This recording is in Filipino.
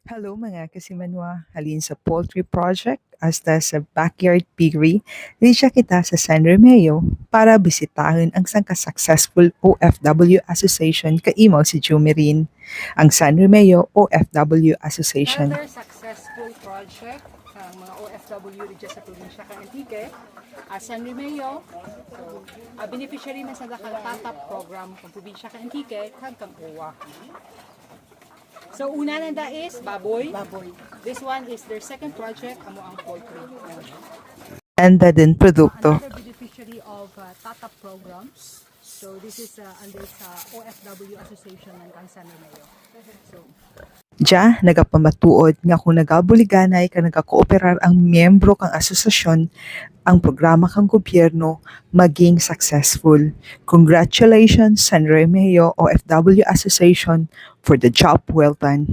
Hello mga kasimanwa, halin sa poultry project hasta sa backyard piggery, siya kita sa San Remeo para bisitahin ang sang successful OFW Association kaimaw si Jumerin, ang San Remeo OFW Association. Another successful project ang mga OFW dito sa probinsya ka Antique, San Remeo. So, beneficiary na sa dakang TATAP program ng probinsya ka Antique, kagkang uwa. So, una nanda is baboy. This one is their second project, amo ang poultry. And din produkto. Another beneficiary of TATAP programs. So, this is under sa OFW Association ng San Remeo. So, Diya, nagapamatuod nga kung nagabuliganay ka nagakooperar ang miyembro kang asosasyon, ang programa kang gobyerno maging successful. Congratulations, San Remeo OFW Association, for the job well done.